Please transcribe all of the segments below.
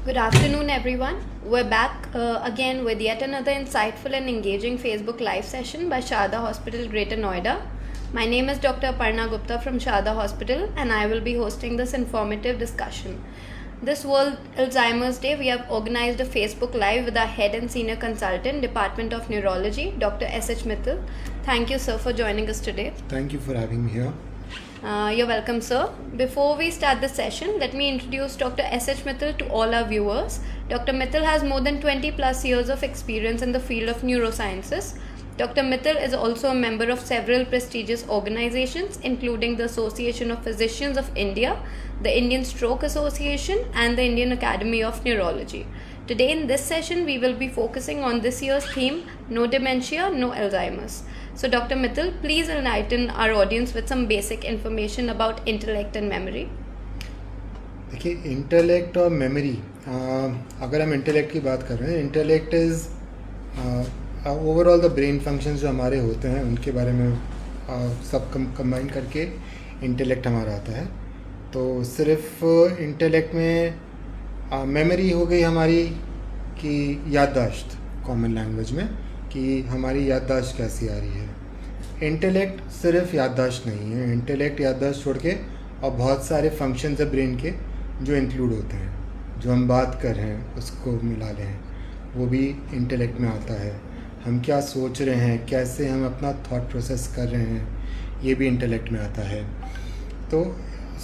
Good afternoon, everyone. We're back again with yet another insightful and engaging Facebook Live session by Sharda Hospital, Greater Noida. My name is Dr. Aparna Gupta from Sharda Hospital, and I will be hosting this informative discussion. This World Alzheimer's Day, we have organized a Facebook Live with our head and senior consultant, Department of Neurology, Dr. S.H. Mittal. Thank you, sir, for joining us today. Thank you for having me here. You're welcome, sir. Before we start the session, let me introduce Dr. S.H. Mittal to all our viewers. Dr. Mittal has more than 20 plus years of experience in the field of neurosciences. Dr. Mittal is also a member of several prestigious organizations, including the Association of Physicians of India, the Indian Stroke Association, and the Indian Academy of Neurology. Today in this session, we will be focusing on this year's theme, No Dementia, No Alzheimer's. So Dr. Mittal, please enlighten our audience with some basic information about intellect and memory. देखिए, intellect और memory, अगर हम intellect की बात कर रहे हैं, intellect is overall the brain functions जो हमारे होते हैं उनके बारे में सब कंबाइन करके इंटेलेक्ट हमारा आता है. तो सिर्फ इंटेलेक्ट में मेमोरी हो गई हमारी कि याददाश्त, कॉमन लैंग्वेज में कि हमारी याददाश्त कैसी आ रही है. इंटेलेक्ट सिर्फ याददाश्त नहीं है, इंटेलेक्ट याददाश्त छोड़ के और बहुत सारे फंक्शंस है ब्रेन के जो इंक्लूड होते हैं. जो हम बात कर रहे हैं उसको मिला लें, वो भी इंटेलेक्ट में आता है. हम क्या सोच रहे हैं, कैसे हम अपना थॉट प्रोसेस कर रहे हैं, ये भी इंटेलेक्ट में आता है. तो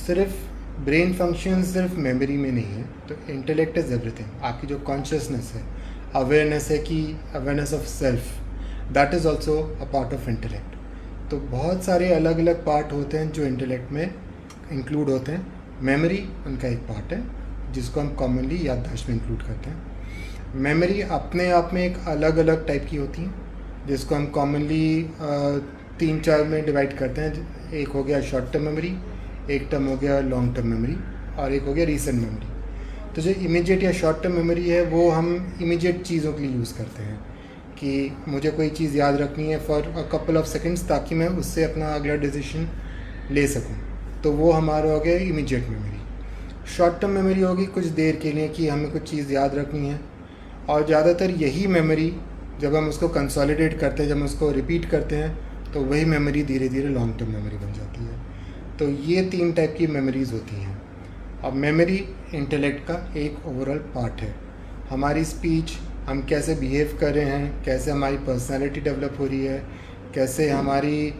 सिर्फ ब्रेन फंक्शन सिर्फ मेमोरी में नहीं है. तो इंटेलेक्ट इज़ एवरीथिंग. आपकी जो कॉन्शियसनेस है, अवेयरनेस है कि awareness of self, that is also a part of intellect. तो बहुत सारे अलग अलग पार्ट होते हैं जो इंटेलेक्ट में इंक्लूड होते हैं. मेमोरी उनका एक पार्ट है जिसको हम कॉमनली याददाश्त में इंक्लूड करते हैं. मेमोरी अपने आप में एक अलग अलग टाइप की होती हैं जिसको हम कॉमनली 3-4 में डिवाइड करते हैं. एक हो गया शॉर्ट टर्म मेमोरी, एक टर्म हो गया लॉन्ग टर्म मेमोरी, और एक हो गया रीसेंट मेमोरी. तो जो इमीडिएट या शॉर्ट टर्म मेमोरी है वो हम इमीडिएट चीज़ों के लिए यूज़ करते हैं कि मुझे कोई चीज़ याद रखनी है for a couple of seconds ताकि मैं उससे अपना अगला डिसीजन ले सकूं. तो वो हमारा हो गया immediate memory. Short term memory होगी कुछ देर के लिए कि हमें कुछ चीज़ याद रखनी है, और ज़्यादातर यही मेमोरी जब हम उसको कंसोलिडेट करते हैं, जब हम उसको रिपीट करते हैं, तो वही मेमोरी धीरे धीरे लॉन्ग टर्म मेमोरी बन जाती है. तो ये 3 टाइप की मेमोरीज़ होती हैं. अब मेमोरी इंटेलेक्ट का एक ओवरऑल पार्ट है. हमारी स्पीच, हम कैसे बिहेव कर रहे हैं, कैसे हमारी पर्सनालिटी डेवलप हो रही है, कैसे हमारी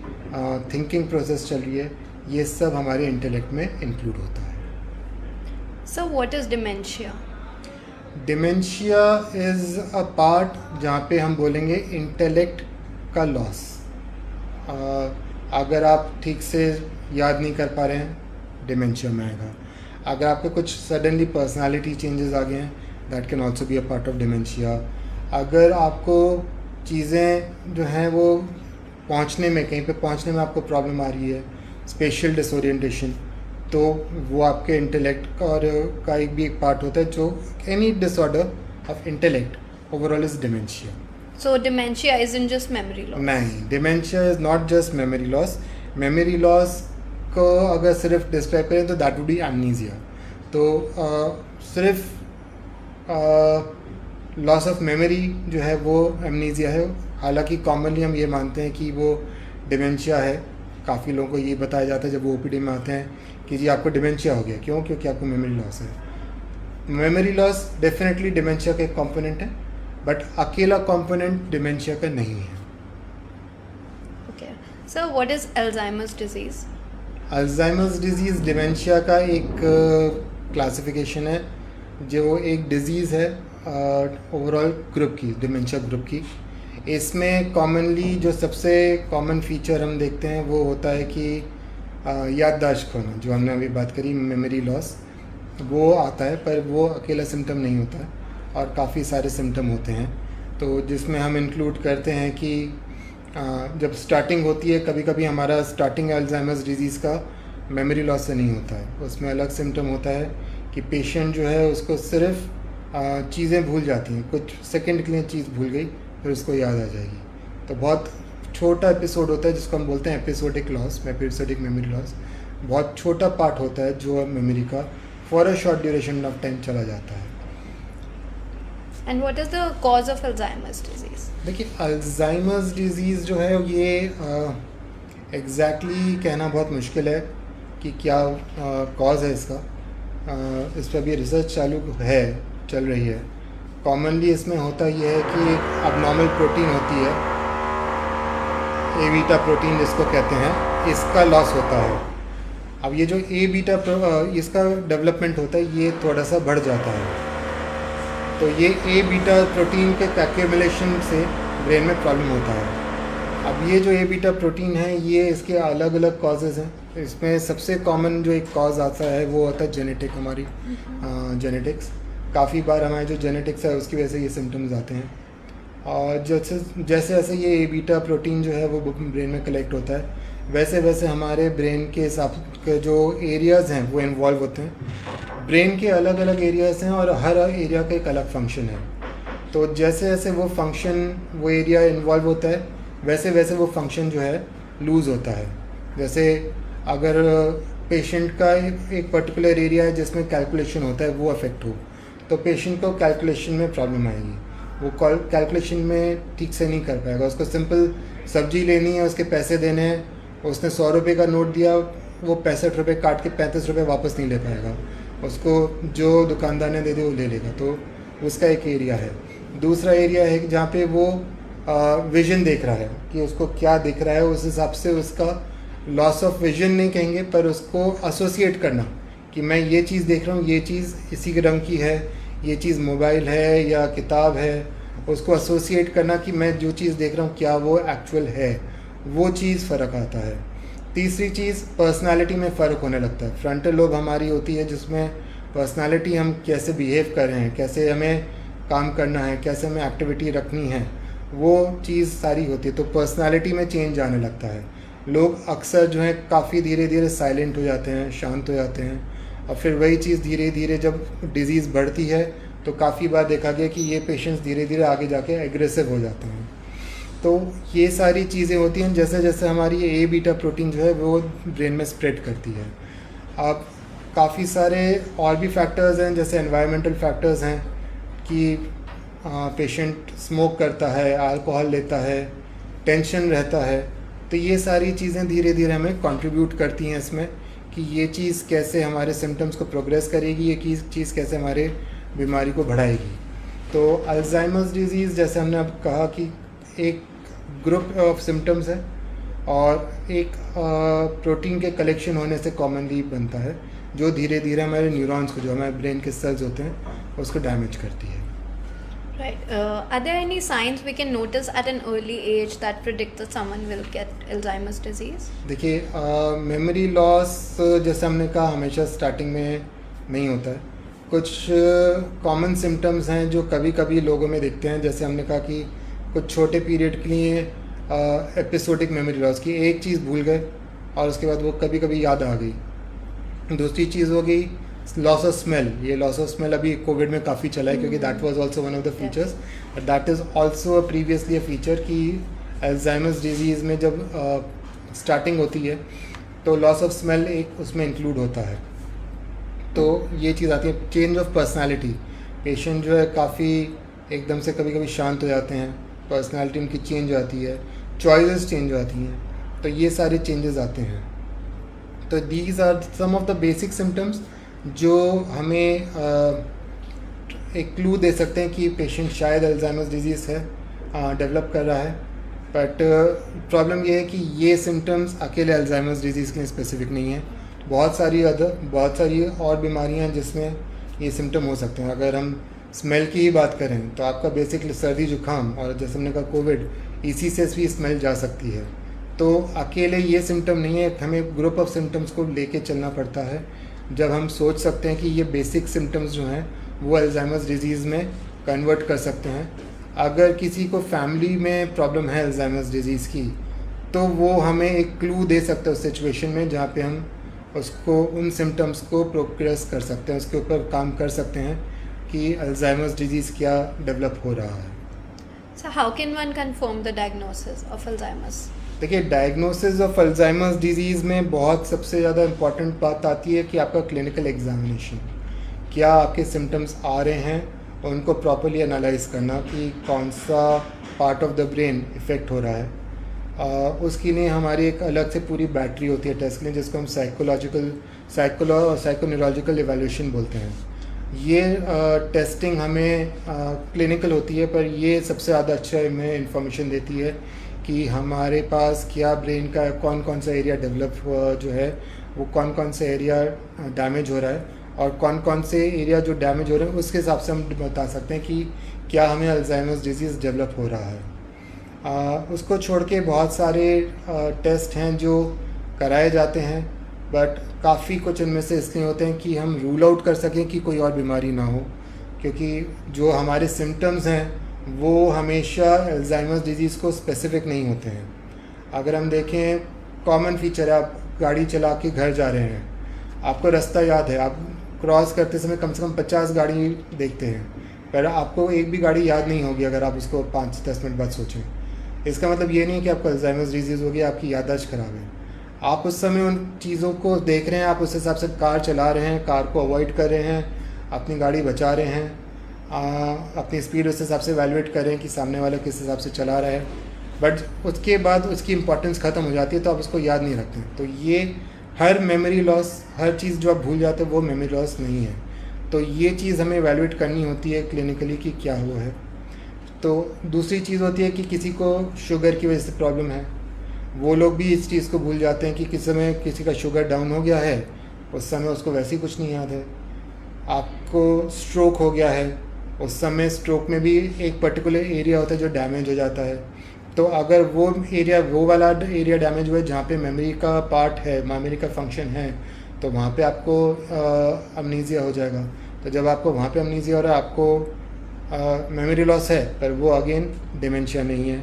थिंकिंग प्रोसेस चल रही है, ये सब हमारे इंटेलेक्ट में इंक्लूड होता है. So what is dementia? Dementia is a part जहाँ पे हम बोलेंगे इंटेलेक्ट का लॉस. अगर आप ठीक से याद नहीं कर पा रहे हैं, डिमेंशिया में आएगा. अगर आपके कुछ सडनली पर्सनालिटी चेंजेस आ गए हैं, that can also be a part of dementia. अगर आपको चीज़ें जो हैं वो पहुंचने में, कहीं पे पहुंचने में आपको प्रॉब्लम आ रही है, स्पेशल डिसोरिएंटेशन, तो वो आपके इंटेलेक्ट और का एक भी एक पार्ट होता है. जो any disorder of intellect overall is dementia. So dementia isn't just memory loss. नहीं, dementia is not just memory loss. Memory loss को अगर सिर्फ डिस्क्राइब करें तो दैट वुड बी एमनीजिया. तो सिर्फ लॉस ऑफ मेमोरी जो है वो एमनीजिया है. हालांकि कॉमनली हम ये मानते हैं कि वो डिमेंशिया है. काफ़ी लोगों को ये बताया जाता है जब वो ओपीडी में आते हैं कि जी आपको डिमेंशिया हो गया. क्यों? क्योंकि आपको मेमोरी लॉस है. मेमोरी लॉस डेफिनेटली डिमेंशिया का एक कॉम्पोनेंट है, बट अकेला कॉम्पोनेंट डिमेंशिया का नहीं है. Okay. So what is Alzheimer's disease? Alzheimer's disease dementia का एक क्लासिफिकेशन है, जो एक डिजीज़ है ओवरऑल ग्रुप की, डिमेंशिया ग्रुप की. इसमें कॉमनली जो सबसे कॉमन फीचर हम देखते हैं वो होता है कि याददाश्त खोना, जो हमने अभी बात करी, मेमोरी लॉस, वो आता है. पर वो अकेला सिम्टम नहीं होता है और काफ़ी सारे सिम्टम होते हैं. तो जिसमें हम इंक्लूड करते हैं कि जब स्टार्टिंग होती है, कभी कभी हमारा स्टार्टिंग अल्जाइमर्स डिजीज़ का मेमोरी लॉस से नहीं होता है. उसमें अलग सिम्टम होता है कि पेशेंट जो है उसको सिर्फ चीज़ें भूल जाती हैं. कुछ सेकंड के लिए चीज़ भूल गई, फिर उसको याद आ जाएगी. तो बहुत छोटा एपिसोड होता है जिसको हम बोलते हैं episodic loss, episodic memory loss. बहुत छोटा पार्ट होता है जो मेमोरी का for a short duration of time चला जाता है. And what is the cause of Alzheimer's disease? देखिए अल्जाइमर्स डिजीज़ जो है ये एग्जैक्टली कहना बहुत मुश्किल है कि क्या कॉज है इसका। इस पर अभी रिसर्च चल रही है। कॉमनली इसमें होता ये है कि एक अबनॉर्मल प्रोटीन होती है, ए बीटा प्रोटीन जिसको कहते हैं, इसका लॉस होता है। अब ये जो ए बीटा इसका डेवलपमेंट होता है ये थोड़ा सा बढ़ जाता है, तो ये ए बीटा प्रोटीन के एक्यूमुलेशन से ब्रेन में प्रॉब्लम होता है। अब ये जो ए बीटा प्रोटीन है ये इसके अलग अलग कॉजेज़ हैं। इसमें सबसे कॉमन जो एक कॉज आता है वो होता है जेनेटिक, हमारी जेनेटिक्स। काफ़ी बार हमारे जो जेनेटिक्स है उसकी वजह से ये सिम्टम्स आते हैं। और जैसे जैसे ये ए बीटा प्रोटीन जो है वो ब्रेन में कलेक्ट होता है, वैसे वैसे हमारे ब्रेन के हिसाब के जो एरियाज़ हैं वो इन्वॉल्व होते हैं। ब्रेन के अलग अलग एरियाज़ हैं और हर एरिया का एक अलग फंक्शन है। तो जैसे जैसे वो एरिया इन्वॉल्व होता है वैसे वैसे वो फंक्शन जो है लूज़ होता है। जैसे अगर पेशेंट का एक पर्टिकुलर एरिया है जिसमें कैलकुलेशन होता है वो अफेक्ट हो, तो पेशेंट को कैलकुलेशन में प्रॉब्लम आएगी। वो कैलकुलेशन में ठीक से नहीं कर पाएगा। उसको सिंपल सब्जी लेनी है, उसके पैसे देने हैं, उसने 100 रुपये का नोट दिया, वो 65 रुपये काट के 35 रुपये वापस नहीं ले पाएगा। उसको जो दुकानदार ने दे दिया वो ले लेगा। तो उसका एक एरिया है। दूसरा एरिया है जहाँ पे वो विजन देख रहा है कि उसको क्या दिख रहा है, उस हिसाब से उसका लॉस ऑफ विजन नहीं कहेंगे पर उसको एसोसिएट करना कि मैं ये चीज़ देख रहा हूँ, ये चीज़ इसी के रंग की है, ये चीज़ मोबाइल है या किताब है, उसको एसोसिएट करना कि मैं जो चीज़ देख रहा हूँ क्या वो एक्चुअल है, वो चीज़ फ़र्क आता है। तीसरी चीज़ पर्सनालिटी में फ़र्क होने लगता है। फ्रंटल लोब हमारी होती है जिसमें पर्सनालिटी, हम कैसे बिहेव कर रहे हैं, कैसे हमें काम करना है, कैसे हमें एक्टिविटी रखनी है, वो चीज़ सारी होती है। तो पर्सनालिटी में चेंज आने लगता है। लोग अक्सर जो है काफ़ी धीरे धीरे साइलेंट हो जाते हैं, शांत हो जाते हैं, और फिर वही चीज़ धीरे धीरे जब डिज़ीज़ बढ़ती है तो काफ़ी बार देखा गया कि ये पेशेंट्स धीरे धीरे आगे जाके एग्रेसिव हो जाते हैं। तो ये सारी चीज़ें होती हैं जैसे जैसे हमारी ये ए बीटा प्रोटीन जो है वो ब्रेन में स्प्रेड करती है। अब काफ़ी सारे और भी फैक्टर्स हैं, जैसे एनवायरमेंटल फैक्टर्स हैं कि पेशेंट स्मोक करता है, अल्कोहल लेता है, टेंशन रहता है। तो ये सारी चीज़ें धीरे धीरे हमें कंट्रीब्यूट करती हैं इसमें कि ये चीज़ कैसे हमारे सिम्टम्स को प्रोग्रेस करेगी, ये चीज़ कैसे हमारे बीमारी को बढ़ाएगी। तो अल्जाइमर्स डिजीज़ जैसे हमने अब कहा कि एक ग्रुप ऑफ सिम्टम्स है और एक प्रोटीन के कलेक्शन होने से कॉमनली बनता है, जो धीरे धीरे हमारे न्यूरॉन्स को, जो हमारे ब्रेन के सेल्स होते हैं, उसको डैमेज करती है। Right. Are there any signs we can notice at an early age that predict that someone will get Alzheimer's disease? देखिए मेमोरी लॉस जैसे हमने कहा हमेशा स्टार्टिंग में नहीं होता है। कुछ कॉमन सिम्टम्स हैं जो कभी कभी लोगों में दिखते हैं। जैसे हमने कहा कि कुछ छोटे पीरियड के लिए एपिसोडिक मेमोरी लॉस की, एक चीज़ भूल गए और उसके बाद वो कभी कभी याद आ गई। दूसरी चीज़ हो गई लॉस ऑफ स्मेल। ये लॉस ऑफ स्मेल अभी कोविड में काफ़ी चला है क्योंकि that was also one of the features, but that is also previously a feature कि अल्जाइमर्स डिजीज़ में जब स्टार्टिंग होती है तो लॉस ऑफ स्मेल एक उसमें इंक्लूड होता है। तो ये चीज़ आती है। चेंज ऑफ पर्सनालिटी, पेशेंट जो है काफ़ी एकदम से कभी कभी शांत हो जाते हैं, पर्सनालिटी उनकी चेंज हो जाती है, चॉइसेस चेंज हो जाती हैं, तो ये सारे चेंजेस आते हैं। तो these are some of the basic symptoms जो हमें एक क्लू दे सकते हैं कि पेशेंट शायद अल्जाइमर्स डिजीज़ है, डेवलप कर रहा है। बट प्रॉब्लम ये है कि ये सिम्टम्स अकेले अल्जाइमर्स डिजीज़ के लिए स्पेसिफिक नहीं है। बहुत सारी और बीमारियां हैं जिसमें ये सिम्टम हो सकते हैं। अगर हम स्मेल की ही बात करें तो आपका बेसिकली सर्दी जुकाम और जैसे हमने कहा कोविड, इसी से भी स्मेल जा सकती है। तो अकेले ये सिम्टम नहीं है, हमें ग्रुप ऑफ सिम्टम्स को लेके चलना पड़ता है जब हम सोच सकते हैं कि ये बेसिक सिम्टम्स जो हैं वो अल्जाइमर्स डिजीज़ में कन्वर्ट कर सकते हैं। अगर किसी को फैमिली में प्रॉब्लम है अल्जाइमर्स डिजीज़ की तो वो हमें एक क्लू दे सकता है उस सिचुएशन में जहाँ पे हम उसको उन सिम्टम्स को प्रोग्रेस कर सकते हैं, उसके ऊपर काम कर सकते हैं कि अल्जाइमर्स डिजीज़ क्या डेवलप हो रहा है। So how can one confirm the diagnosis of Alzheimer's? देखिए डायग्नोसिस ऑफ अल्जाइमर्स डिजीज़ में बहुत सबसे ज़्यादा इम्पॉर्टेंट बात आती है कि आपका क्लिनिकल एग्जामिनेशन, क्या आपके सिम्टम्स आ रहे हैं उनको प्रॉपर्ली एनालाइज करना कि कौन सा part of the brain effect हो रहा है। उसके लिए हमारी एक अलग से पूरी बैटरी होती है टेस्ट के लिए, जिसको हम साइकोन्यूरोलॉजिकल इवैल्यूएशन बोलते हैं। ये टेस्टिंग हमें क्लिनिकल होती है, पर ये सबसे ज़्यादा अच्छा हमें इंफॉर्मेशन देती है कि हमारे पास क्या ब्रेन का कौन कौन सा एरिया डेवलप जो है वो कौन कौन सा एरिया डैमेज हो रहा है, और कौन कौन से एरिया जो डैमेज हो रहे हैं उसके हिसाब से हम बता सकते हैं कि क्या हमें अल्जाइमर्स डिजीज़ डेवलप हो रहा है। उसको छोड़ के बहुत सारे टेस्ट हैं जो कराए जाते हैं, बट काफ़ी कुछ इनमें से इसलिए होते हैं कि हम रूल आउट कर सकें कि कोई और बीमारी ना हो, क्योंकि जो हमारे सिम्टम्स हैं वो हमेशा अल्जाइमर्स डिजीज़ को स्पेसिफिक नहीं होते हैं। अगर हम देखें, कॉमन फीचर है, आप गाड़ी चला के घर जा रहे हैं, आपको रास्ता याद है, आप क्रॉस करते समय कम से कम 50 गाड़ी देखते हैं, पर आपको एक भी गाड़ी याद नहीं होगी अगर आप उसको 5-10 मिनट बाद सोचें। इसका मतलब ये नहीं है कि आपको अल्जाइमर्स डिजीज़ होगी, आपकी याददाश्त खराब है। आप उस समय उन चीज़ों को देख रहे हैं, आप उस हिसाब से कार चला रहे हैं, कार को अवॉइड कर रहे हैं, अपनी गाड़ी बचा रहे हैं, अपनी स्पीड उस हिसाब से वैल्यूएट कर रहे हैं कि सामने वाला किस हिसाब से चला रहा है, बट उसके बाद उसकी इंपॉर्टेंस ख़त्म हो जाती है, तो आप उसको याद नहीं रखते। तो ये हर मेमोरी लॉस, हर चीज़ जो आप भूल जाते हैं वो मेमोरी लॉस नहीं है। तो ये चीज़ हमें वैल्यूएट करनी होती है क्लिनिकली कि क्या हुआ है। तो दूसरी चीज़ होती है कि किसी को शुगर की वजह से प्रॉब्लम है, वो लोग भी इस चीज़ को भूल जाते हैं कि किस समय किसी का शुगर डाउन हो गया है, उस समय उसको वैसे ही कुछ नहीं याद है। आपको स्ट्रोक हो गया है, उस समय स्ट्रोक में भी एक पर्टिकुलर एरिया होता है जो डैमेज हो जाता है। तो अगर वो वाला एरिया डैमेज हुआ है जहाँ पे मेमोरी का पार्ट है, मेमोरी का फंक्शन है, तो वहाँ पे आपको अमनीजिया हो जाएगा। तो जब आपको वहाँ पे अमनीजिया हो रहा है, आपको मेमोरी लॉस है, पर वो अगेन डिमेंशिया नहीं है।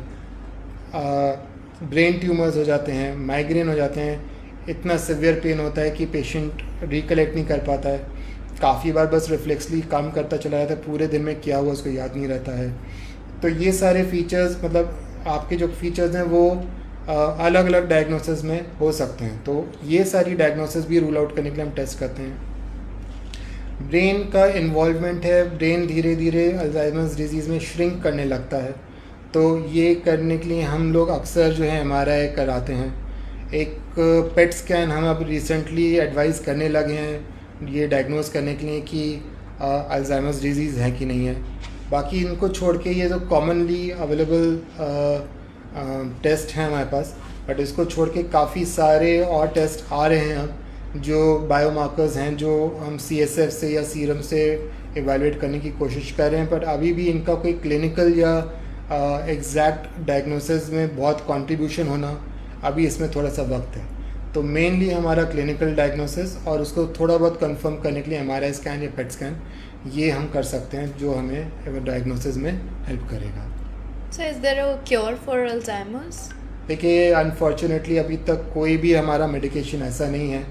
ब्रेन ट्यूमर्स हो जाते हैं, माइग्रेन हो जाते हैं, इतना सिवियर पेन होता है कि पेशेंट रिकलेक्ट नहीं कर पाता है, काफ़ी बार बस रिफ्लेक्सली काम करता चला जाता है, पूरे दिन में क्या हुआ उसको याद नहीं रहता है। तो ये सारे फीचर्स, मतलब आपके जो फीचर्स हैं वो अलग अलग डायग्नोसिस में हो सकते हैं। तो ये सारी डायग्नोसिस भी रूल आउट करने के लिए हम टेस्ट करते हैं। ब्रेन का इन्वॉल्वमेंट है, ब्रेन धीरे धीरे अल्जाइमर्स डिजीज़ में श्रिंक करने लगता है, तो ये करने के लिए हम लोग अक्सर जो है MRI कराते हैं। एक पेट स्कैन हम अब रिसेंटली एडवाइस करने लगे हैं ये डायग्नोस करने के लिए कि अल्जाइमर्स डिजीज़ है कि नहीं है। बाकी इनको छोड़ के ये जो कॉमनली अवेलेबल टेस्ट हैं हमारे पास, बट इसको छोड़ के काफ़ी सारे और टेस्ट आ रहे हैं अब, जो बायोमार्कर्स हैं जो हम CSF से या सीरम से इवैल्यूएट करने की कोशिश कर रहे हैं, पर अभी भी इनका कोई क्लिनिकल या एग्जैक्ट डायग्नोसिस में बहुत कंट्रीब्यूशन होना अभी इसमें थोड़ा सा वक्त है। तो मेनली हमारा क्लिनिकल डायग्नोसिस और उसको थोड़ा बहुत कंफर्म करने के लिए MRI स्कैन या पेट स्कैन ये हम कर सकते हैं, जो हमें डायग्नोसिस में हेल्प करेगा। So is there a cure for Alzheimer's? देखिए, अनफॉर्चुनेटली अभी तक कोई भी हमारा मेडिकेशन ऐसा नहीं है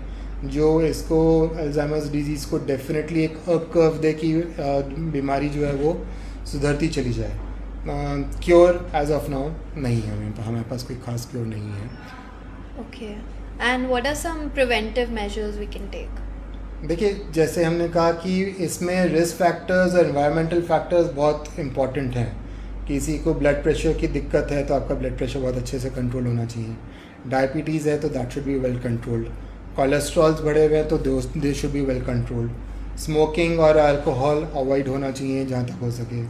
जो इसको अल्जाइमर्स डिजीज़ को डेफिनेटली एक अप कर्व दे कि बीमारी जो है वो सुधरती चली जाए। क्योर एज ऑफ नाउ नहीं है, हमारे पास कोई खास क्योर नहीं है। Okay. And what are some preventive measures we can take? देखिए, जैसे हमने कहा कि इसमें रिस्क फैक्टर्स और एनवायरमेंटल फैक्टर्स बहुत इंपॉर्टेंट हैं। किसी को ब्लड प्रेशर की दिक्कत है तो आपका ब्लड प्रेशर बहुत अच्छे से कंट्रोल होना चाहिए। डायबिटीज़ है तो that should be well controlled. Cholesterols बढ़े हुए हैं तो they should be well controlled. Smoking और अल्कोहल अवॉइड होना चाहिए जहाँ तक हो सके।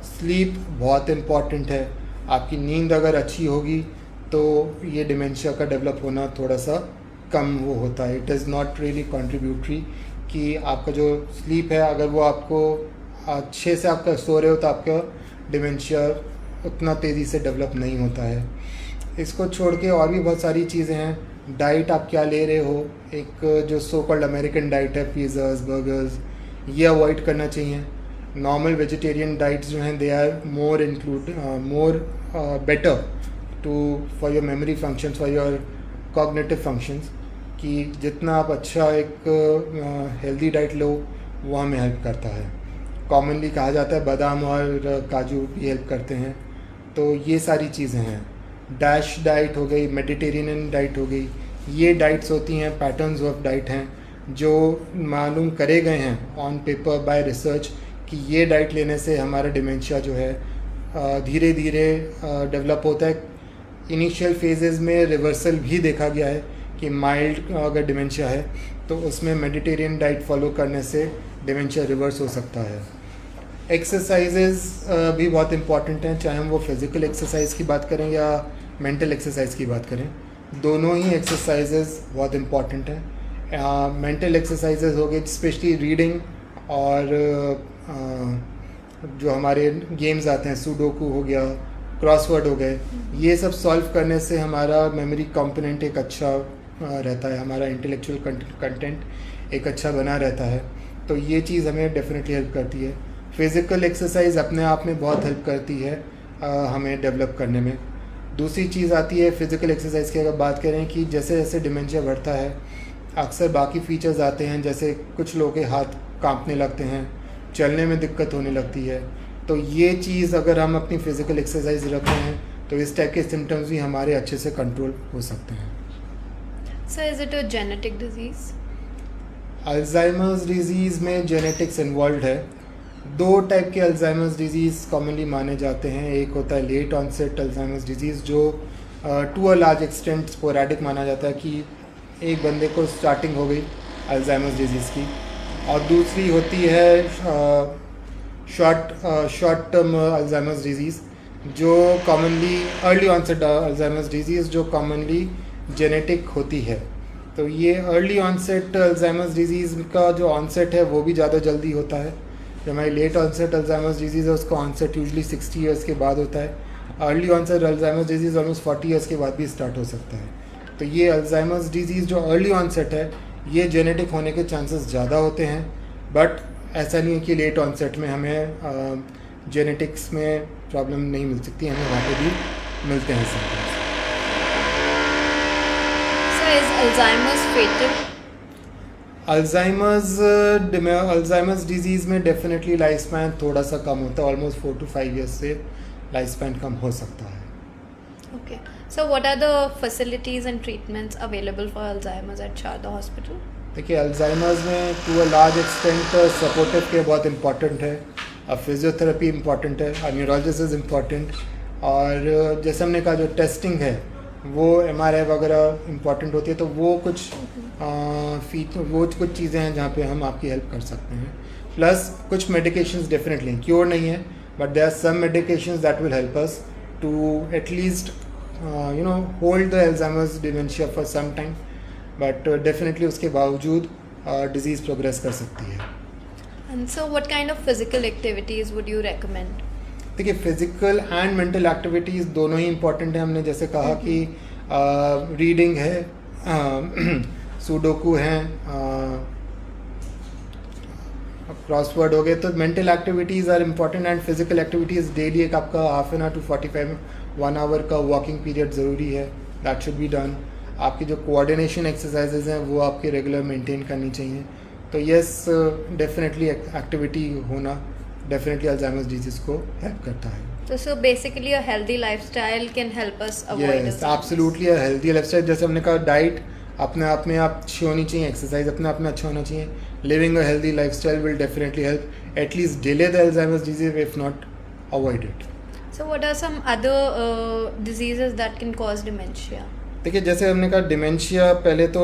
स्लीप बहुत इम्पॉर्टेंट है। आपकी नींद अगर अच्छी होगी तो ये डिमेंशिया का डेवलप होना थोड़ा सा कम वो होता है। It is not really contributory कि आपका जो स्लीप है, अगर वो आपको अच्छे से आपका सो रहे हो तो आपका डिमेंशिया उतना तेज़ी से डेवलप नहीं होता है। इसको छोड़ के और भी बहुत सारी चीज़ें हैं। डाइट आप क्या ले रहे हो, एक जो सो कॉल्ड अमेरिकन डाइट है, पिज़्ज़ास, बर्गर्स, ये अवॉइड करना चाहिए। नॉर्मल वेजिटेरियन डाइट्स जो हैं they are more better for your memory functions, for your cognitive functions, कि जितना आप अच्छा एक हेल्दी डाइट लो वो हमें हेल्प करता है। कॉमनली कहा जाता है बादाम और काजू भी हेल्प करते हैं। तो ये सारी चीज़ें हैं। डैश डाइट हो गई, मेडिटेरेनियन डाइट हो गई, ये डाइट्स होती हैं, पैटर्न्स ऑफ डाइट हैं जो मालूम करे गए हैं ऑन पेपर बाय रिसर्च कि ये डाइट लेने से हमारा डिमेंशिया जो है धीरे धीरे डेवलप होता है। इनिशियल फेजेस में रिवर्सल भी देखा गया है कि माइल्ड अगर डिमेंशिया है तो उसमें मेडिटेरियन डाइट फॉलो करने से डिमेंशिया रिवर्स हो सकता है। एक्सरसाइजेज भी बहुत इम्पॉर्टेंट हैं, चाहे हम वो फिज़िकल एक्सरसाइज की बात करें या मेंटल एक्सरसाइज की बात करें, दोनों ही एक्सरसाइजेज बहुत इम्पॉर्टेंट हैं। मेंटल एक्सरसाइजेज हो गए, स्पेशली रीडिंग, और जो हमारे गेम्स आते हैं, सुडोकू हो गया, क्रॉसवर्ड हो गए, ये सब सॉल्व करने से हमारा मेमोरी कंपोनेंट एक अच्छा रहता है, हमारा इंटेलेक्चुअल कंटेंट एक अच्छा बना रहता है। तो ये चीज़ हमें डेफिनेटली हेल्प करती है। फिज़िकल एक्सरसाइज अपने आप में बहुत हेल्प करती है हमें डेवलप करने में। दूसरी चीज़ आती है फिज़िकल एक्सरसाइज की, अगर बात करें कि जैसे जैसे डिमेंशिया बढ़ता है अक्सर बाकी फीचर्स आते हैं, जैसे कुछ लोगों के हाथ कांपने लगते हैं, चलने में दिक्कत होने लगती है। तो ये चीज़ अगर हम अपनी फ़िज़िकल एक्सरसाइज रखते हैं तो इस टाइप के सिम्टम्स भी हमारे अच्छे से कंट्रोल हो सकते हैं। So is it a genetic disease? Alzheimer's disease में जेनेटिक्स इन्वॉल्व है। दो टाइप के अल्जाइमर्स डिजीज़ कॉमनली माने जाते हैं। एक होता है लेट ऑनसेट अल्जाइमर्स डिजीज़, जो to a large extent sporadic माना जाता है कि एक बंदे को स्टार्टिंग हो गई अल्जाइमर्स डिजीज़ की, और दूसरी होती है शॉर्ट टर्म अल्जाइमर्स डिजीज़, जो commonly early onset Alzheimer's disease जो कॉमनली जेनेटिक होती है। तो ये अर्ली ऑनसेट अल्जाइमर्स डिजीज़ का जो ऑनसेट है वो भी ज़्यादा जल्दी होता है। जो हमारी लेट ऑनसेट अल्जाइमर्स डिजीज़ है उसका ऑनसेट यूजली 60 ईयर्स के बाद होता है। Early onset Alzheimer's disease almost 40 years के बाद भी स्टार्ट हो सकता है। तो ये अल्जाइमर्स डिजीज़ जो अर्ली ऑनसेट है ये जेनेटिक होने के चांसेस ज़्यादा होते हैं, बट ऐसा नहीं है कि लेट ऑनसेट में हमें जेनेटिक्स में प्रॉब्लम नहीं मिल सकती, हमें वहाँ पे भी मिलते हैं symptoms. So is Alzheimer's fatal? Alzheimer's disease में डेफिनेटली लाइफ स्पैन थोड़ा सा कम होता है, ऑलमोस्ट 4 to 5 ईयर्स से लाइफ स्पैन कम हो सकता है। Okay. So what are the facilities and treatments available for Alzheimer's at Sharda Hospital? देखिए, अल्जाइमर्स में to a large extent supportive care बहुत इंपॉर्टेंट है, फिजियोथेरेपी इंपॉर्टेंट है, न्यूरोलॉजिस्ट इज़ इम्पॉर्टेंट, और जैसे हमने कहा जो टेस्टिंग है वो MRI वगैरह इम्पॉर्टेंट होती है। तो वो कुछ चीज़ें हैं जहाँ पे हम आपकी हेल्प कर सकते हैं। प्लस कुछ मेडिकेशंस डेफिनेटली क्योर नहीं है, but there are some medications that will help us to at least hold the Alzheimer's dementia for some time, but definitely उसके बावजूद डिजीज़ प्रोग्रेस कर सकती है। And so what kind of physical activities would you recommend? देखिए, physical and mental activities दोनों ही important हैं। हमने जैसे कहा कि रीडिंग है, सुडोकू हैं, क्रॉसवर्ड हो गए, तो mental activities are important, and physical activities daily एक आपका half an hour to 1 hour का वॉकिंग पीरियड ज़रूरी है, दैट शुड बी डन। आपकी जो कोऑर्डिनेशन एक्सरसाइजेज हैं वो आपके रेगुलर मेंटेन करनी चाहिए। तो यस, डेफिनेटली एक्टिविटी होना डेफिनेटली अल्जाइमर्स डिजीज़ को हेल्प करता है। So basically a healthy lifestyle can help us avoid yes, Alzheimer's. Absolutely healthy lifestyle, जैसे हमने कहा डाइट अपने आप में अच्छी होनी चाहिए, एक्सरसाइज अपने आप में अच्छा होना चाहिए, living a healthy lifestyle will definitely help at least delay the Alzheimer's disease if not avoid it. So what are some other diseases that can cause dementia? देखिए, जैसे हमने कहा डिमेंशिया पहले तो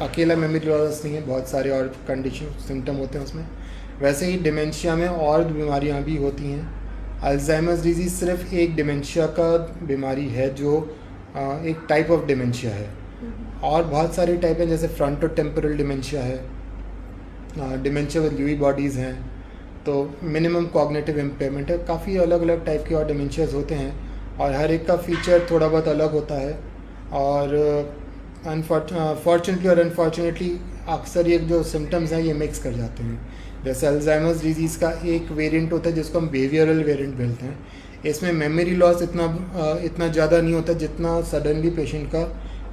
अकेला मेमोरी लॉस नहीं है, बहुत सारे और कंडीशन सिम्टम होते हैं उसमें। वैसे ही डिमेंशिया में और बीमारियां भी होती हैं। अल्जाइमर्स डिजीज़ सिर्फ एक डिमेंशिया का बीमारी है जो एक टाइप ऑफ डिमेंशिया है, और बहुत सारे टाइप हैं, जैसे फ्रंटो टेम्पोरल डिमेंशिया है, डिमेंशिया विद ल्यूई बॉडीज़ हैं, तो मिनिमम कॉग्निटिव इम्पेयरमेंट है। काफ़ी अलग अलग टाइप के और डिमेंशियाज होते हैं, और हर एक का फीचर थोड़ा बहुत अलग होता है, और फॉर्चुनेटली और अनफॉर्चुनेटली अक्सर ये जो सिम्टम्स हैं ये मिक्स कर जाते हैं। जैसे अल्जाइमर्स डिजीज़ का एक वेरिएंट होता है जिसको हम बिहेवियरल वेरिएंट बोलते हैं। इसमें मेमोरी लॉस इतना ज़्यादा नहीं होता जितना सडनली पेशेंट का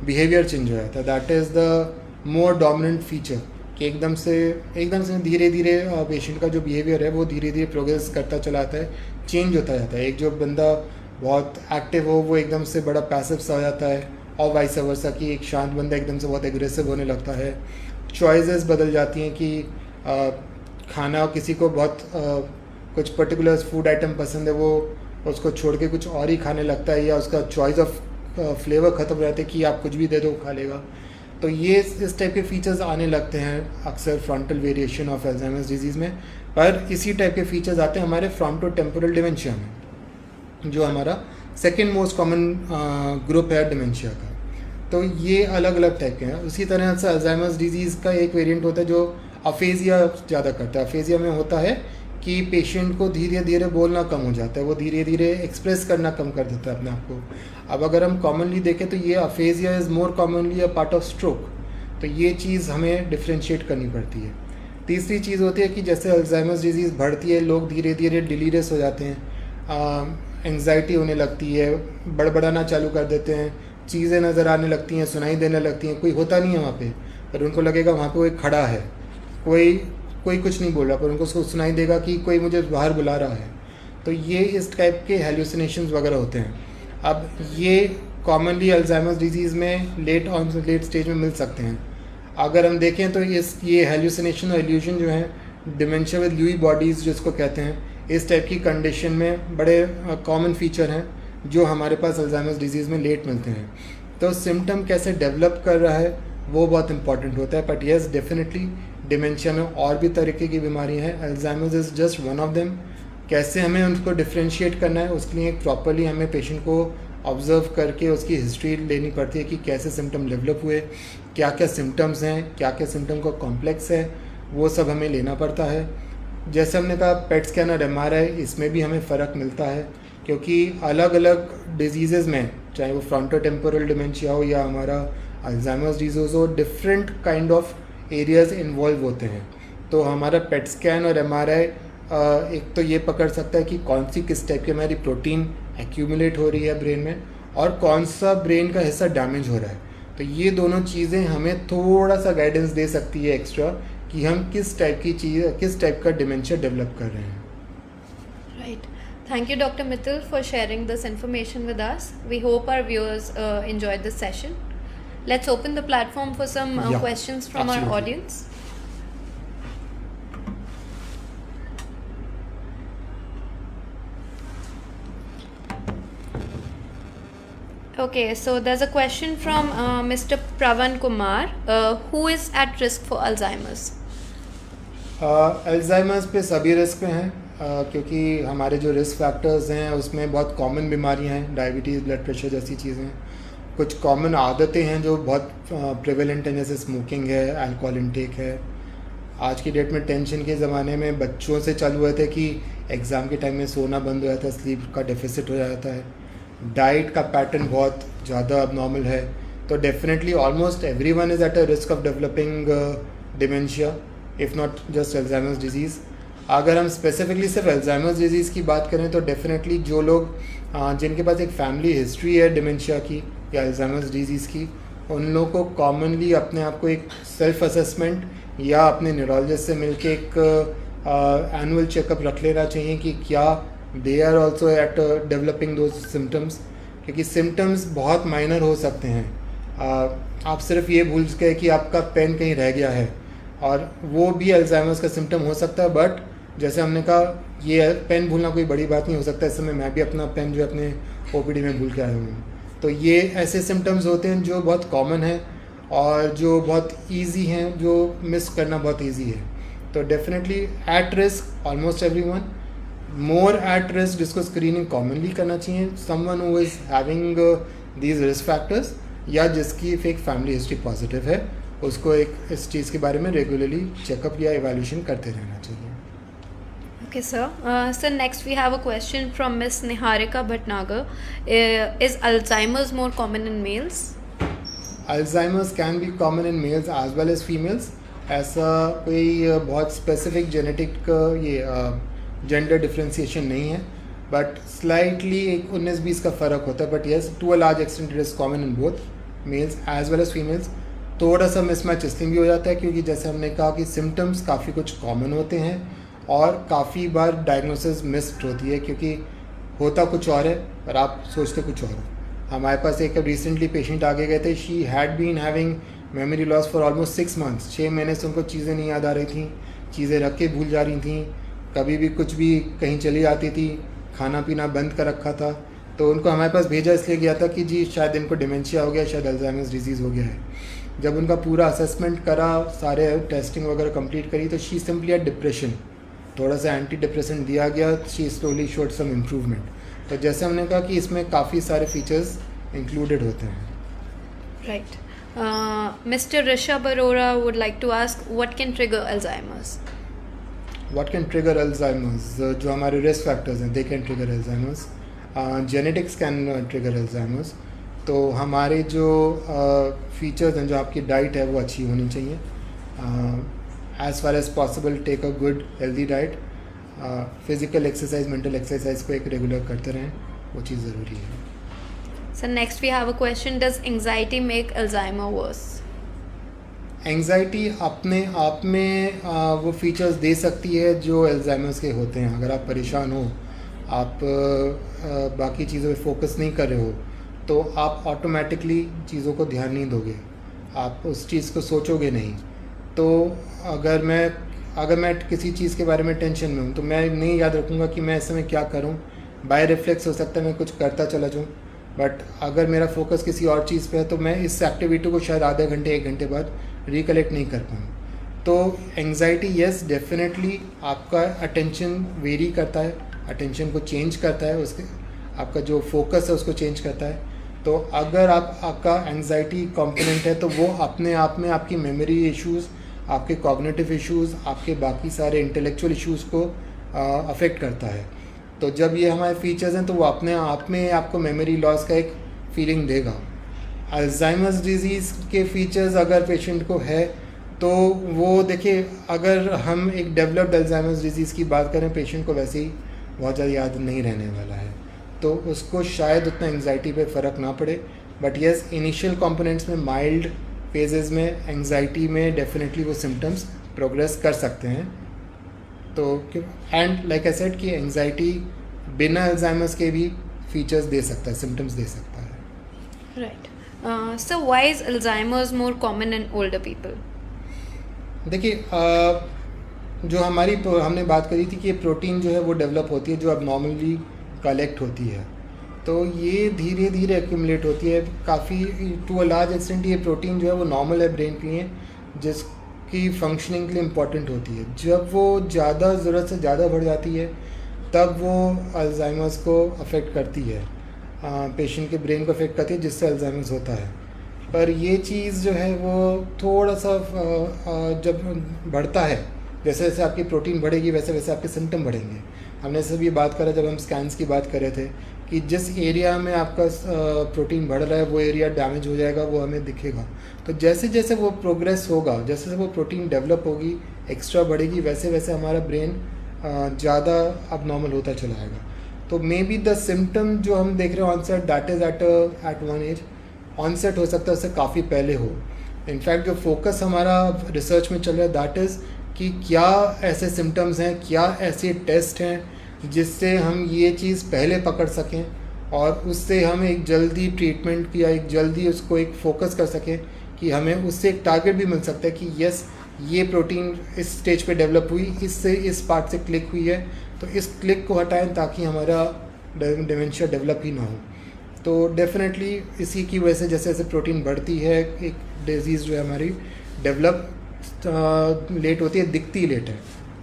बिहेवियर चेंज हो जाता है। That is the more dominant feature, कि एकदम से धीरे धीरे पेशेंट का जो बिहेवियर है वो धीरे धीरे प्रोग्रेस करता चला आता है, चेंज होता जाता है। एक जो बंदा बहुत एक्टिव हो वो एकदम से बड़ा पैसिव सा हो जाता है, और वाइस वर्सा कि एक शांत बंदा एकदम से बहुत एग्रेसिव होने लगता है। चॉइसेस बदल जाती हैं कि खाना किसी को बहुत कुछ पर्टिकुलर फूड आइटम पसंद है, वो उसको छोड़ के कुछ और ही खाने लगता है, या उसका चॉइस ऑफ फ्लेवर ख़त्म हो जाता है कि आप कुछ भी दे दो खा लेगा। तो ये इस टाइप के फीचर्स आने लगते हैं अक्सर frontal variation of Alzheimer's disease में। पर इसी टाइप के फीचर्स आते हैं हमारे फ्रंटो टेम्पोरल डिमेंशिया में, जो हमारा सेकेंड मोस्ट कॉमन ग्रुप है डिमेंशिया का। तो ये अलग अलग टाइप के हैं। उसी तरह से अल्जाइमर्स डिजीज़ का एक वेरिएंट होता है जो अफेजिया ज़्यादा करता है। अफेजिया में होता है कि पेशेंट को धीरे धीरे बोलना कम हो जाता है, वो धीरे धीरे एक्सप्रेस करना कम कर देता है अपने आप को। अब अगर हम कॉमनली देखें तो ये aphasia is more commonly a part of stroke, तो ये चीज़ हमें डिफ्रेंशिएट करनी पड़ती है। तीसरी चीज़ होती है कि जैसे अल्जाइमर्स डिजीज़ बढ़ती है, लोग धीरे धीरे डिलीरियस हो जाते हैं, एंग्जाइटी होने लगती है, बड़बड़ाना चालू कर देते हैं, चीज़ें नज़र आने लगती हैं, सुनाई देने लगती हैं, कोई होता नहीं है वहाँ पे, पर उनको लगेगा वहाँ पे कोई खड़ा है, कोई कुछ नहीं बोल रहा, पर उनको सुनाई देगा कि कोई मुझे बाहर बुला रहा है। तो ये इस टाइप के हेल्यूसिनेशंस वगैरह होते हैं। अब ये कॉमनली अल्जाइमर्स डिजीज़ में लेट स्टेज में मिल सकते हैं। अगर हम देखें तो ये हेल्यूसिनेशन और इल्यूजन जो है डिमेंशिया विद लुई बॉडीज़ जिसको कहते हैं, इस टाइप की कंडीशन में बड़े कॉमन फीचर हैं जो हमारे पास अल्जाइमर्स डिजीज़ में लेट मिलते हैं। तो सिम्टम कैसे डेवलप कर रहा है वो बहुत इंपॉर्टेंट होता है। बट येस, डेफिनेटली डिमेंशिया में और भी तरीके की बीमारियां हैं, Alzheimer's is just one of them. कैसे हमें उनको डिफ्रेंशिएट करना है, उसके लिए प्रॉपरली हमें पेशेंट को ऑब्जर्व करके उसकी हिस्ट्री लेनी पड़ती है कि कैसे सिम्टम डेवलप हुए, क्या क्या सिम्टम्स हैं, क्या क्या सिम्टम का कॉम्प्लेक्स है, वो सब हमें लेना पड़ता है। जैसे हमने कहा पेट स्कैन और MRI, इसमें भी हमें फ़र्क मिलता है, क्योंकि अलग अलग डिजीज़ में, चाहे वो फ्रंटो टेम्पोरल डिमेंशिया हो या हमारा अल्जाइमर्स डिजीज़ हो, different kind of areas involve होते हैं। तो हमारा पेट स्कैन और MRI एक तो ये पकड़ सकता है कि कौन सी किस टाइप की हमारी प्रोटीन एक्यूमुलेट हो रही है ब्रेन में, और कौन सा ब्रेन का हिस्सा डैमेज हो रहा है। तो ये दोनों चीज़ें हमें थोड़ा सा गाइडेंस दे सकती है एक्स्ट्रा कि हम किस टाइप का डिमेंशिया डेवलप कर रहे हैं। Right. Thank you, Dr. Mittal, for sharing this information with us. We hope our viewers enjoyed this session. Let's open the platform for some questions from our audience. Okay, so there's a question from Mr. Pravan Kumar. Who is at risk for Alzheimer's? Alzheimer's पे सभी risk पे हैं, क्योंकि हमारे जो risk factors हैं उसमें बहुत कॉमन बीमारियां हैं, डायबिटीज़, ब्लड प्रेशर जैसी चीज़ें। कुछ कॉमन आदतें हैं जो बहुत प्रेवेलेंट हैं, जैसे स्मोकिंग है, अल्कोहल इंटेक है। आज की डेट में टेंशन के ज़माने में बच्चों से चालू हुए थे कि एग्ज़ाम के टाइम में सोना बंद हो जाता है, स्लीप का डेफिसिट हो जाता है। डाइट का पैटर्न बहुत ज़्यादा अबनॉर्मल है। तो definitely almost everyone is at a risk of developing dementia, if not just Alzheimer's disease. अगर हम स्पेसिफिकली सिर्फ अल्जाइमर्स डिजीज़ की बात करें तो डेफिनेटली जो लोग जिनके पास एक फैमिली हिस्ट्री है डिमेंशिया की या अल्जाइमर्स डिजीज़ की, उन लोगों को कॉमनली अपने आप को एक सेल्फ असेसमेंट या अपने न्यूरोलॉजिस्ट से मिलके एक एनुअल चेकअप रख लेना चाहिए कि क्या they are also at developing those symptoms, क्योंकि सिम्टम्स बहुत माइनर हो सकते हैं। आप सिर्फ ये भूल गए कि आपका पेन कहीं रह गया है, और वो भी अल्जाइमर्स का सिम्टम हो सकता है। बट जैसे हमने कहा, ये पेन भूलना कोई बड़ी बात नहीं हो सकता। इस समय मैं भी अपना पेन जो अपने OPD में भूल के आया हूँ। तो ये ऐसे सिम्टम्स होते हैं जो बहुत कॉमन हैं और जो बहुत ईजी हैं, जो मिस करना बहुत ईजी है। तो definitely at risk almost everyone, more at risk जिसको स्क्रीनिंग कॉमनली करना चाहिए, someone who is having these risk factors, या जिसकी एक फैमिली हिस्ट्री पॉजिटिव है, उसको एक इस चीज़ के बारे में रेगुलरली चेकअप या इवैल्यूएशन करते रहना चाहिए। Okay, sir. So next we have a question from Miss Niharika Bhatnagar. Is Alzheimer's more common in males? Alzheimer's can be common in males as well as females. ऐसा कोई बहुत specific genetic ये gender differentiation नहीं है, but slightly एक 19-20 का फ़र्क होता है। But yes, to a large extent it is common in both males as well as females. थोड़ा सा मिसमैच इसलिए भी हो जाता है क्योंकि जैसे हमने कहा कि सिम्टम्स काफ़ी कुछ कॉमन होते हैं और काफ़ी बार डायग्नोसिस मिस्ड होती है, क्योंकि होता कुछ और है और आप सोचते कुछ और हो। हमारे पास एक रिसेंटली पेशेंट आगे गए थे, she had been having memory loss for almost 6 months। 6 महीने से उनको चीज़ें नहीं याद आ रही थी, चीज़ें रख के भूल जा रही थी, कभी भी कुछ भी कहीं चली जाती थी, खाना पीना बंद कर रखा था। तो उनको हमारे पास भेजा इसलिए गया था कि जी शायद इनको डिमेंशिया हो गया, शायद अल्जाइमर्स डिजीज़ हो गया है। जब उनका पूरा असेसमेंट करा, सारे टेस्टिंग वगैरह कंप्लीट करी, तो शी सिंपली हैड डिप्रेशन। थोड़ा सा एंटी डिप्रेसेंट दिया गया, she slowly showed some improvement. तो जैसे हमने कहा कि इसमें काफ़ी सारे फीचर्स इंक्लूडेड होते हैं। Right. Mr. Rishabh Arora would like to ask, what can trigger Alzheimer's? What can trigger Alzheimer's? जो हमारे रिस्क फैक्टर्स हैं, they can trigger Alzheimer's. Genetics can trigger Alzheimer's. तो हमारे जो फीचर्स हैं, जो आपकी डाइट है वो अच्छी होनी चाहिए। As far as possible take a good healthy diet. Physical exercise, mental exercise को एक रेगुलर करते रहें, वो चीज़ ज़रूरी है। So next we have a question, does anxiety make Alzheimer worse? Anxiety अपने आप में वो फीचर्स दे सकती है जो अल्जाइमर्स के होते हैं। अगर आप परेशान हो, आप बाकी चीज़ों पे फोकस नहीं कर रहे हो, तो आप ऑटोमेटिकली चीज़ों को ध्यान नहीं दोगे, आप उस चीज़ को सोचोगे नहीं। तो अगर मैं किसी चीज़ के बारे में टेंशन में हूँ, तो मैं नहीं याद रखूँगा कि मैं इस समय क्या करूँ। बाय रिफ्लेक्स हो सकता है मैं कुछ करता चला जाऊँ, बट अगर मेरा फोकस किसी और चीज़ पे है, तो मैं इस एक्टिविटी को शायद आधे घंटे 1 घंटे बाद रिकलेक्ट नहीं कर पाऊँ। तो एंग्जाइटी येस डेफिनेटली आपका अटेंशन वेरी करता है, अटेंशन को चेंज करता है, उसके आपका जो फोकस है उसको चेंज करता है। तो अगर आपका एंग्जाइटी कंपोनेंट है, तो वो अपने आप में आपकी मेमोरी इश्यूज़, आपके कॉग्निटिव इश्यूज़, आपके बाकी सारे इंटेलेक्चुअल इश्यूज़ को अफेक्ट करता है। तो जब ये हमारे फीचर्स हैं, तो वो अपने आप में आपको मेमोरी लॉस का एक फीलिंग देगा। अल्जाइमर्स डिजीज़ के फीचर्स अगर पेशेंट को है, तो वो देखिए, अगर हम एक डेवलप्ड अल्जाइमर्स डिजीज़ की बात करें, पेशेंट को वैसे ही बहुत ज़्यादा याद नहीं रहने वाला है, तो उसको शायद उतना एंग्जाइटी पे फ़र्क ना पड़े। बट येस, इनिशियल कंपोनेंट्स में, माइल्ड फेजेस में, एंग्जाइटी में डेफिनेटली वो सिम्टम्स प्रोग्रेस कर सकते हैं। तो एंड लाइक आई सेड कि एंग्जाइटी बिना अल्जाइमर्स के भी फीचर्स दे सकता है, सिम्टम्स दे सकता है। Right. So why is Alzheimer's more common in older people? देखिए, जो हमने बात करी थी कि प्रोटीन जो है वो डेवलप होती है, जो अब नॉर्मली कलेक्ट होती है, तो ये धीरे धीरे एक्यूमुलेट होती है काफ़ी टू अ लार्ज एक्सटेंट। ये प्रोटीन जो है वो नॉर्मल है ब्रेन के लिए, जिसकी फंक्शनिंग के लिए इम्पॉर्टेंट होती है। जब वो ज़्यादा ज़रूरत से ज़्यादा बढ़ जाती है, तब वो अल्जाइमर्स को अफेक्ट करती है, पेशेंट के ब्रेन को अफेक्ट करती है, जिससे अल्जाइमर्स होता है। पर ये चीज़ जो है वो थोड़ा सा जब बढ़ता है, जैसे जैसे आपकी प्रोटीन बढ़ेगी, वैसे वैसे आपके सिम्टम बढ़ेंगे। हमने से भी बात करा जब हम स्कैन्स की बात कर रहे थे, कि जिस एरिया में आपका प्रोटीन बढ़ रहा है, वो एरिया डैमेज हो जाएगा, वो हमें दिखेगा। तो जैसे जैसे वो प्रोग्रेस होगा, जैसे जैसे वो प्रोटीन डेवलप होगी, एक्स्ट्रा बढ़ेगी, वैसे वैसे हमारा ब्रेन ज़्यादा अब नॉर्मल होता चला जाएगा। तो मे बी द सिम्टम जो हम देख रहे हैं onset, that is at one age. Onset हो सकता है उससे काफ़ी पहले हो। इनफैक्ट जो फोकस हमारा रिसर्च में चल रहा है, दैट इज़ कि क्या ऐसे सिम्टम्स हैं, क्या ऐसे टेस्ट हैं जिससे हम ये चीज़ पहले पकड़ सकें, और उससे हम एक जल्दी ट्रीटमेंट या एक जल्दी उसको एक फोकस कर सकें, कि हमें उससे एक टारगेट भी मिल सकता है कि यस, ये प्रोटीन इस स्टेज पे डेवलप हुई, इससे इस पार्ट से क्लिक हुई है, तो इस क्लिक को हटाएं ताकि हमारा डिमेंशिया डेवलप ही ना हो। तो डेफिनेटली इसी की वजह से जैसे जैसे प्रोटीन बढ़ती है, एक डिजीज़ जो है हमारी डेवलप लेट होती है, दिखती लेट है।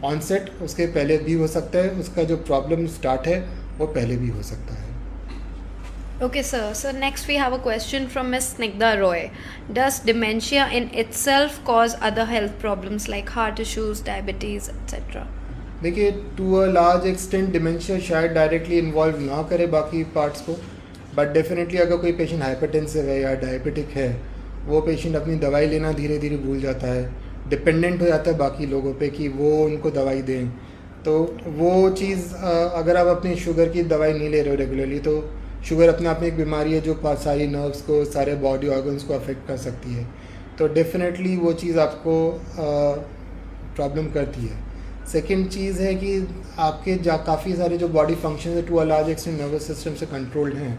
ऑनसेट उसके पहले भी हो सकता है, उसका जो प्रॉब्लम स्टार्ट है वो पहले भी हो सकता है। Okay, sir. So next we have a question from Ms. Snigdha Roy. Does dementia in itself cause other health problems like heart issues, diabetes, etc.? देखिए, to a large extent dementia शायद directly involve ना करे बाकी parts को, but definitely अगर कोई patient hypertensive है या डायबिटिक है, वो पेशेंट अपनी दवाई लेना धीरे धीरे भूल जाता है, डिपेंडेंट हो जाता है बाकी लोगों पे कि वो उनको दवाई दें। तो वो चीज़, अगर आप अपनी शुगर की दवाई नहीं ले रहे हो रेगुलरली, तो शुगर अपने आप में एक बीमारी है जो सारी नर्व्स को, सारे बॉडी ऑर्गन्स को अफेक्ट कर सकती है। तो डेफिनेटली वो चीज़ आपको प्रॉब्लम करती है। सेकेंड चीज़ है कि आपके काफ़ी सारे जो बॉडी फंक्शन है to a large extent nervous system से कंट्रोल्ड हैं।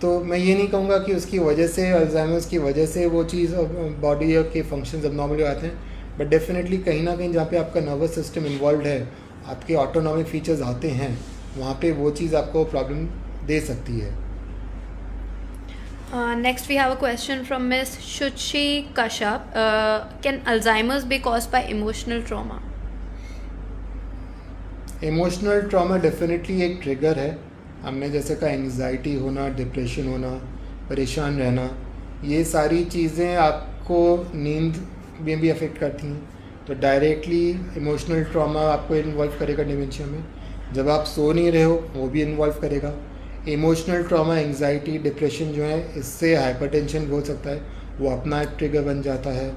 तो मैं ये नहीं कहूँगा कि उसकी वजह से, अल्जाइमर्स की वजह से वो चीज़ बॉडी के फंक्शंस अब नॉर्मल हो जाते हैं, बट डेफिनेटली कहीं ना कहीं जहाँ पे आपका नर्वस सिस्टम इन्वॉल्व है, आपके ऑटोनॉमिक फीचर्स आते हैं, वहाँ पे वो चीज़ आपको प्रॉब्लम दे सकती है. Next, we have a question from Miss Shuchi Kashyap. Can Alzheimer's be caused by emotional trauma? Emotional trauma definitely एक ट्रिगर है. हमने जैसे कहा एंग्जाइटी होना, डिप्रेशन होना, परेशान रहना, ये सारी चीज़ें आपको नींद में भी अफेक्ट करती हैं. तो डायरेक्टली इमोशनल ट्रॉमा आपको इन्वॉल्व करेगा डिमेंशिया में. जब आप सो नहीं रहे हो वो भी इन्वॉल्व करेगा. इमोशनल ट्रॉमा, एंग्जाइटी, डिप्रेशन जो है, इससे हाइपरटेंशन हो सकता है, वो अपना एक ट्रिगर बन जाता है.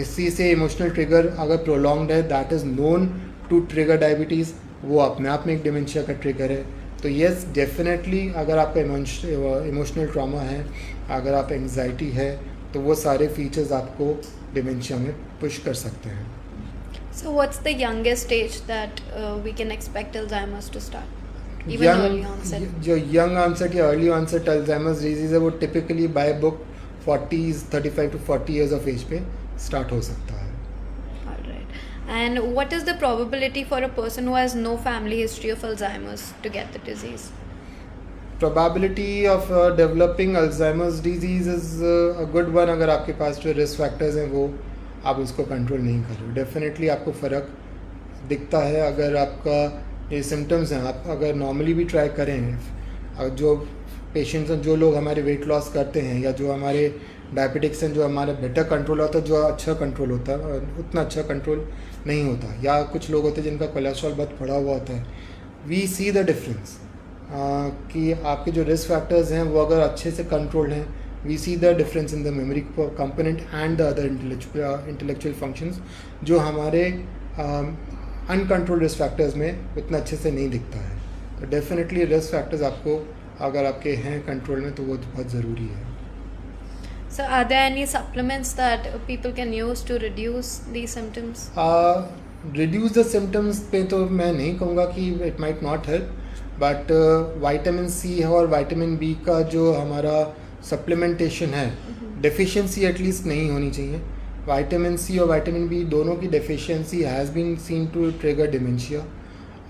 इसी से इमोशनल ट्रिगर अगर प्रोलॉन्ग्ड है, that is known to trigger diabetes, वो अपने आप में एक डिमेंशिया का ट्रिगर है. तो येस, डेफिनेटली अगर आपका इमोशनल ट्रॉमा है, अगर आप एंग्जाइटी है, तो वो सारे फीचर्स आपको डिमेंशिया में पुश कर सकते हैं. So, what's the youngest stage that we can expect Alzheimer's to start? Even early onset. जो यंग ऑनसेट या अर्ली ऑनसेट अल्जाइमर्स डिजीज़ है, वो typically by book 35 to 40 years of age पे स्टार्ट हो सकता है. Alright. And what is the probability for a person who has no family history of Alzheimer's to get the disease? Probability of developing Alzheimer's disease is a good one. अगर आपके पास जो risk factors हैं वो आप उसको control नहीं कर रहे हो, डेफिनेटली आपको फ़र्क दिखता है. अगर आपका ये सिम्टम्स हैं, आप अगर नॉर्मली भी ट्राई करें, जो पेशेंट्स हैं, जो लोग हमारे वेट लॉस करते हैं या जो हमारे डायबिटिक्स हैं, जो हमारा बेटर कंट्रोल होता है, जो अच्छा कंट्रोल होता है, उतना अच्छा कंट्रोल नहीं होता. या कुछ लोग होते हैं जिनका कोलेस्ट्रॉल बहुत बढ़ा हुआ होता है. वी सी द डिफरेंस कि आपके जो रिस्क फैक्टर्स हैं वो अगर अच्छे से कंट्रोल हैं, we see the difference in the memory component and the other intellectual functions, जो हमारे अनकंट्रोल रिस्क फैक्टर्स में उतना अच्छे से नहीं दिखता है. तो डेफिनेटली रिस्क फैक्टर्स आपको अगर आपके हैं कंट्रोल में तो वो बहुत ज़रूरी है. So, are there any supplements that people can use to reduce these symptoms? Reduce the symptoms पे तो मैं नहीं कहूँगा कि it might not help, but vitamin C और विटामिन बी का जो हमारा सप्लीमेंटेशन है, डेफिशिएंसी एटलीस्ट नहीं होनी चाहिए. विटामिन सी और विटामिन बी दोनों की deficiency has been seen to trigger dementia.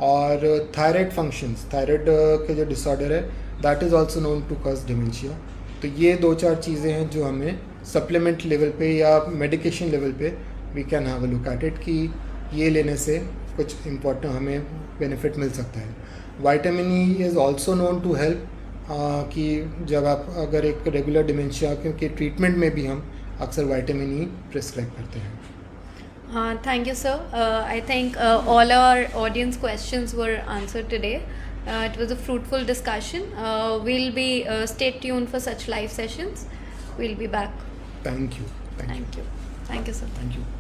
और थायराइड फंक्शंस, थायराइड के जो डिसऑर्डर है, that is also known to cause dementia. तो ये 2-4 चीज़ें हैं जो हमें सप्लीमेंट लेवल पे या मेडिकेशन लेवल पे we can have a look at it, कि ये लेने से कुछ इम्पोर्टेंट हमें बेनिफिट मिल सकता है. Vitamin E is also known to help, कि जब आप अगर एक रेगुलर डिमेंशिया के ट्रीटमेंट में भी हम अक्सर विटामिन ई प्रिस्क्राइब करते हैं. Thank you, sir. I think all our audience questions were answered today. It was a fruitful discussion. We'll be stay tuned for such live sessions. We'll be back. Thank you. Thank you. Thank you, sir. Thank you.